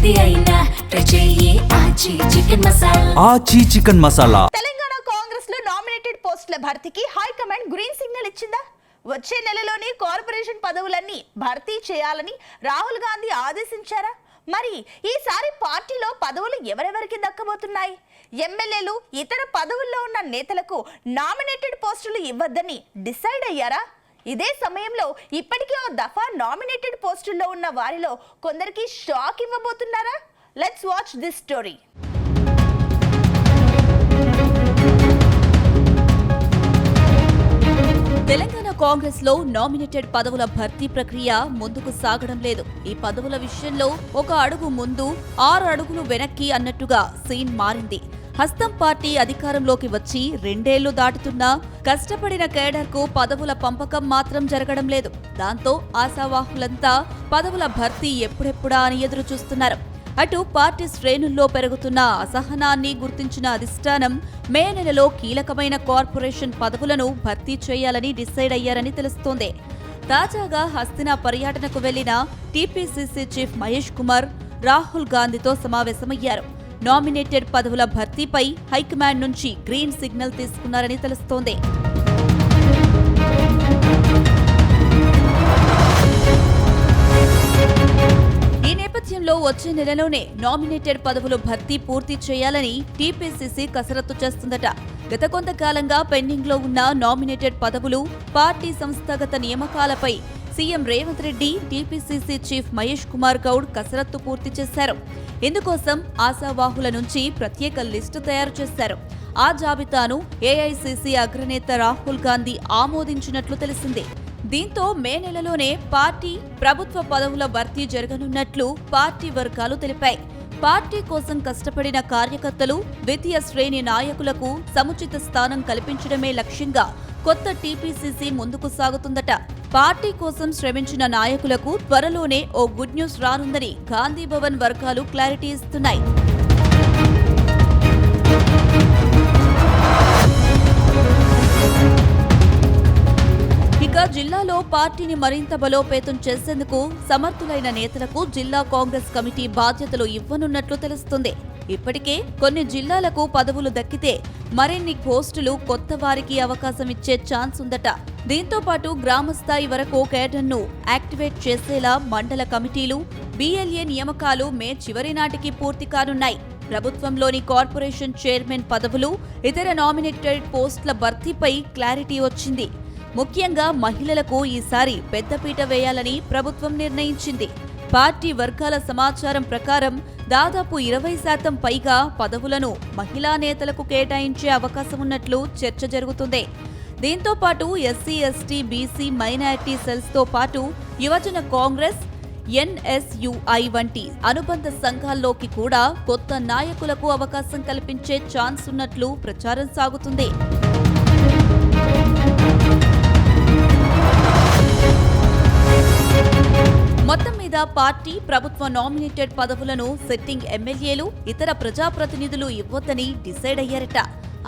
ఏది అయినా ట్రై చెయ్యి ఆచి చికెన్ మసాలా. ఆచి చికెన్ మసాలా. తెలంగాణ కాంగ్రెస్ లో నామినేటెడ్ పోస్టుల భర్తీకి హైకమాండ్ గ్రీన్ సిగ్నల్ ఇచ్చిందా? వచ్చే నెలలోనే కార్పొరేషన్ పదవులన్నీ భర్తీ చేయాలని రాహుల్ గాంధీ ఆదేశించారా? మరి ఈసారి పార్టీలో పదవులు ఎవరెవరికి దక్కబోతున్నాయి? ఎమ్మెల్యేలు ఇతర పదవుల్లో ఉన్న నేతలకు నామినేటెడ్ పోస్టులు ఇవ్వద్దని డిసైడ్ అయ్యారా? ఇదే సమయంలో ఇప్పటికే ఓ దఫా నామినేటెడ్ పోస్టుల్లో ఉన్న వారిలో కొందరికి షాక్ ఇవ్వబోతున్నారా? Let's watch this story. Telangana Congress లో నామినేటెడ్ పదవుల భర్తీ ప్రక్రియ ముందుకు సాగడం లేదు. ఈ పదవుల విషయంలో ఒక అడుగు ముందు 6 అడుగులు వెనక్కి అన్నట్టుగా సీన్ మారింది. హస్తం పార్టీ అధికారంలోకి వచ్చి 2 ఏళ్లు దాటుతున్నా కష్టపడిన కేడర్కు పదవుల పంపకం మాత్రం జరగడం లేదు. దాంతో ఆశావాహులంతా పదవుల భర్తీ ఎప్పుడెప్పుడా అని ఎదురు చూస్తున్నారు. అటు పార్టీ శ్రేణుల్లో పెరుగుతున్న అసహనాన్ని గుర్తించిన అధిష్టానం మే నెలలో కీలకమైన కార్పొరేషన్ పదవులను భర్తీ చేయాలని డిసైడ్ అయ్యారని తెలుస్తోంది. తాజాగా హస్తినా పర్యటనకు వెళ్లిన టీపీసీసీ చీఫ్ మహేష్ కుమార్ రాహుల్ గాంధీతో సమావేశమయ్యారు. నామినేటెడ్ పదవుల భర్తీపై హైకమాండ్ నుంచి గ్రీన్ సిగ్నల్ తీసుకున్నారని తెలుస్తోంది. ఈ నేపథ్యంలో వచ్చే నెలలోనే నామినేటెడ్ పదవులు భర్తీ పూర్తి చేయాలని టీపీసీసీ కసరత్తు చేస్తుందట. గత కొంతకాలంగా పెండింగ్ లో ఉన్న నామినేటెడ్ పదవులు, పార్టీ సంస్థాగత నియామకాలపై CM Revanth Reddy, TPCC chief Mahesh Kumar Goud కసరత్తు పూర్తి చేశారు. ఇందుకోసం ఆశావాహుల నుంచి ప్రత్యేక లిస్టు తయారు చేశారు. ఆ జాబితాను ఏఐసీసీ అగ్రనేత రాహుల్ గాంధీ ఆమోదించినట్లు తెలిసింది. దీంతో మే నెలలోనే పార్టీ, ప్రభుత్వ పదవుల భర్తీ జరగనున్నట్లు పార్టీ వర్గాలు తెలిపాయి. పార్టీ కోసం కష్టపడిన కార్యకర్తలు, ద్వితీయ శ్రేణి నాయకులకు సముచిత స్థానం కల్పించడమే లక్ష్యంగా కొత్త టీపీసీసీ ముందుకు సాగుతుందట. పార్టీ కోసం శ్రమించిన నాయకులకు త్వరలోనే ఓ గుడ్ న్యూస్ రానుందని గాంధీ భవన్ వర్గాలు క్లారిటీ ఇస్తున్నాయి. ఇక జిల్లాలో పార్టీని మరింత బలోపేతం చేసేందుకు సమర్థులైన నేతలకు జిల్లా కాంగ్రెస్ కమిటీ బాధ్యతలు ఇవ్వనున్నట్లు తెలుస్తుంది. ఇప్పటికే కొన్ని జిల్లాలకు పదవులు దక్కితే మరిన్ని పోస్టులు కొత్త వారికి అవకాశం ఇచ్చే ఛాన్స్ ఉందట. దీంతో పాటు గ్రామ స్థాయి వరకు కేడర్ను యాక్టివేట్ చేసేలా మండల కమిటీలు, బీఎల్ఏ నియామకాలు మే చివరి నాటికి పూర్తి కానున్నాయి. ప్రభుత్వంలోని కార్పొరేషన్ చైర్మన్ పదవులు, ఇతర నామినేటెడ్ పోస్టుల భర్తీపై క్లారిటీ వచ్చింది. ముఖ్యంగా మహిళలకు ఈసారి పెద్దపీట వేయాలని ప్రభుత్వం నిర్ణయించింది. పార్టీ వర్గాల సమాచారం ప్రకారం దాదాపు 20% పైగా పదవులను మహిళా నేతలకు కేటాయించే అవకాశం ఉన్నట్లు చర్చ జరుగుతుంది. దీంతో పాటు SC, ST, BC, minority cells తో పాటు యువజన కాంగ్రెస్, ఎన్ఎస్యుఐ వంటి అనుబంధ సంఘాల్లోకి కూడా కొత్త నాయకులకు అవకాశం కల్పించే ఛాన్స్ ఉన్నట్లు ప్రచారం సాగుతుంది. మొత్తం మీద పార్టీ, ప్రభుత్వ నామినేటెడ్ పదవులను సిట్టింగ్ ఎమ్మెల్యేలు, ఇతర ప్రజాప్రతినిధులు ఇవ్వొద్దని డిసైడ్ అయ్యారట.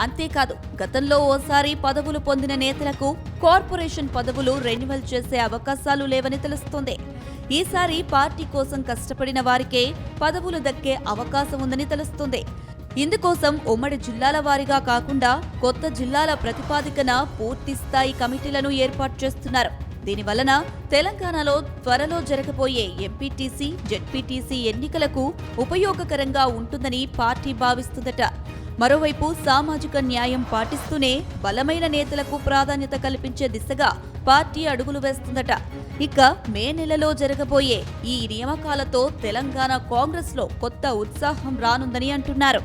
అంతేకాదు, గతంలో ఓసారి పదవులు పొందిన నేతలకు కార్పొరేషన్ పదవులు రెన్యువల్ చేసే అవకాశాలు లేవని తెలుస్తోంది. ఈసారి పార్టీ కోసం కష్టపడిన వారికే పదవులు దక్కే అవకాశం ఉందని తెలుస్తోంది. ఇందుకోసం ఉమ్మడి జిల్లాల వారీగా కాకుండా కొత్త జిల్లాల ప్రతిపాదికన పూర్తి స్థాయి కమిటీలను ఏర్పాటు చేస్తున్నారు. దీనివలన తెలంగాణలో త్వరలో జరగబోయే ఎంపీటీసీ, జెడ్పీటీసీ ఎన్నికలకు ఉపయోగకరంగా ఉంటుందని పార్టీ భావిస్తుందట. మరోవైపు సామాజిక న్యాయం పాటిస్తూనే బలమైన నేతలకు ప్రాధాన్యత కల్పించే దిశగా పార్టీ అడుగులు వేస్తుందట. ఇక మే నెలలో జరగబోయే ఈ నియామకాలతో తెలంగాణ కాంగ్రెస్ లో కొత్త ఉత్సాహం రానుందని అంటున్నారు.